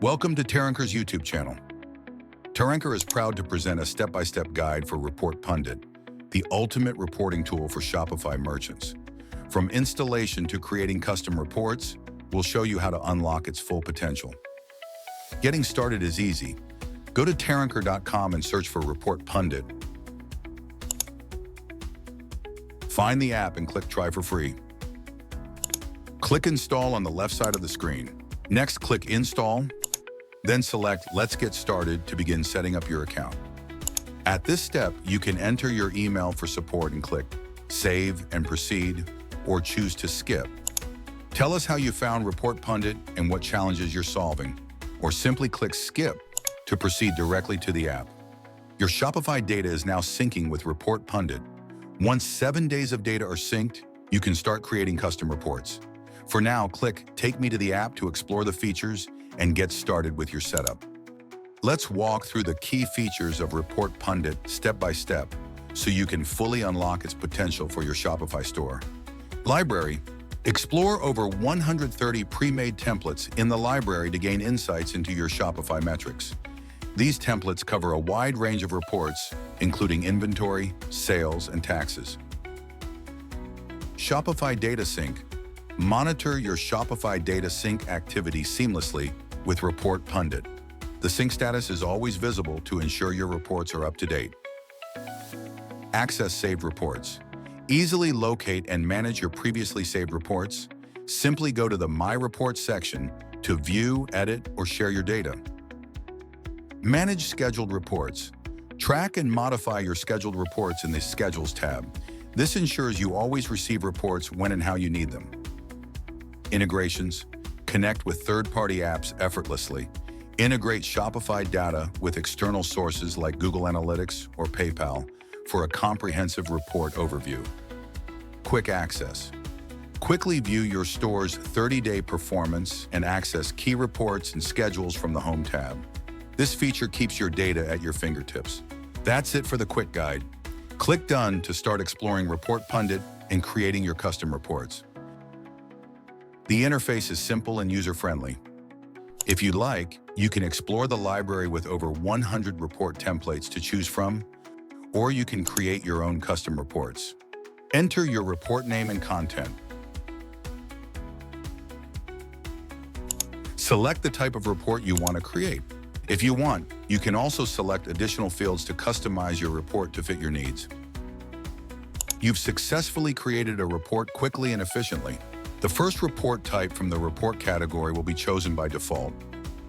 Welcome to Teranker's YouTube channel. Teranker is proud to present a step-by-step guide for Report Pundit, the ultimate reporting tool for Shopify merchants. From installation to creating custom reports, we'll show you how to unlock its full potential. Getting started is easy. Go to Teranker.com and search for Report Pundit. Find the app and click Try for free. Click Install on the left side of the screen. Next, click Install, then select Let's Get Started to begin setting up your account. At this step, you can enter your email for support and click Save and Proceed, or choose to skip. Tell us how you found Report Pundit and what challenges you're solving, or simply click Skip to proceed directly to the app. Your Shopify data is now syncing with Report Pundit. Once 7 days of data are synced, you can start creating custom reports. For now, click Take Me to the app to explore the features and get started with your setup. Let's walk through the key features of Report Pundit step by step so you can fully unlock its potential for your Shopify store. Library. Explore over 130 pre-made templates in the library to gain insights into your Shopify metrics. These templates cover a wide range of reports, including inventory, sales, and taxes. Shopify Data Sync. Monitor your Shopify data sync activity seamlessly with Report Pundit. The sync status is always visible to ensure your reports are up to date. Access saved reports. Easily locate and manage your previously saved reports. Simply go to the My Reports section to view, edit, or share your data. Manage scheduled reports. Track and modify your scheduled reports in the Schedules tab. This ensures you always receive reports when and how you need them. Integrations. Connect with third-party apps effortlessly. Integrate Shopify data with external sources like Google Analytics or PayPal for a comprehensive report overview. Quick access. Quickly view your store's 30-day performance and access key reports and schedules from the Home tab. This feature keeps your data at your fingertips. That's it for the quick guide. Click Done to start exploring Report Pundit and creating your custom reports. The interface is simple and user-friendly. If you'd like, you can explore the library with over 100 report templates to choose from, or you can create your own custom reports. Enter your report name and content. Select the type of report you want to create. If you want, you can also select additional fields to customize your report to fit your needs. You've successfully created a report quickly and efficiently. The first report type from the report category will be chosen by default.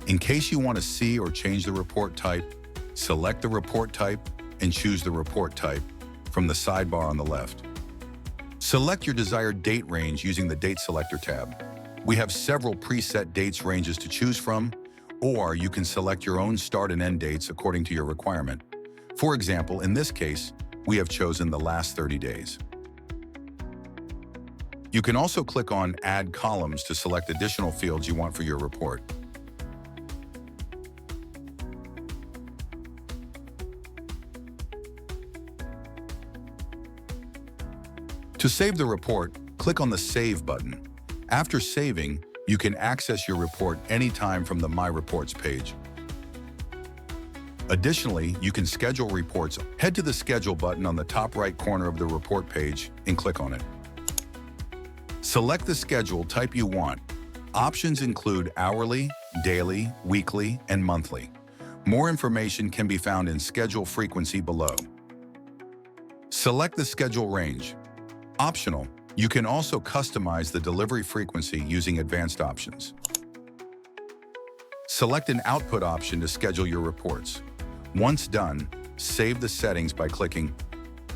In case you want to see or change the report type, select the report type and choose the report type from the sidebar on the left. Select your desired date range using the Date Selector tab. We have several preset dates ranges to choose from, or you can select your own start and end dates according to your requirement. For example, in this case, we have chosen the last 30 days. You can also click on Add Columns to select additional fields you want for your report. To save the report, click on the Save button. After saving, you can access your report anytime from the My Reports page. Additionally, you can schedule reports. Head to the Schedule button on the top right corner of the report page and click on it. Select the schedule type you want. Options include hourly, daily, weekly, and monthly. More information can be found in schedule frequency below. Select the schedule range. Optional, you can also customize the delivery frequency using advanced options. Select an output option to schedule your reports. Once done, save the settings by clicking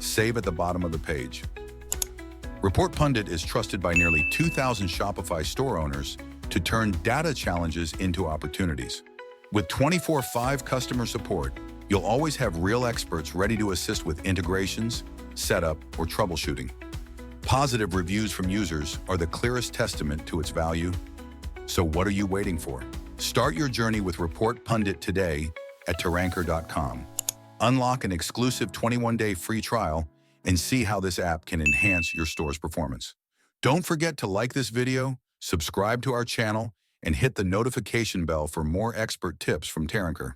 Save at the bottom of the page. Report Pundit is trusted by nearly 2,000 Shopify store owners to turn data challenges into opportunities. With 24/5 customer support, you'll always have real experts ready to assist with integrations, setup, or troubleshooting. Positive reviews from users are the clearest testament to its value. So what are you waiting for? Start your journey with Report Pundit today at Teranker.com. Unlock an exclusive 21-day free trial and see how this app can enhance your store's performance. Don't forget to like this video, subscribe to our channel, and hit the notification bell for more expert tips from Terranker.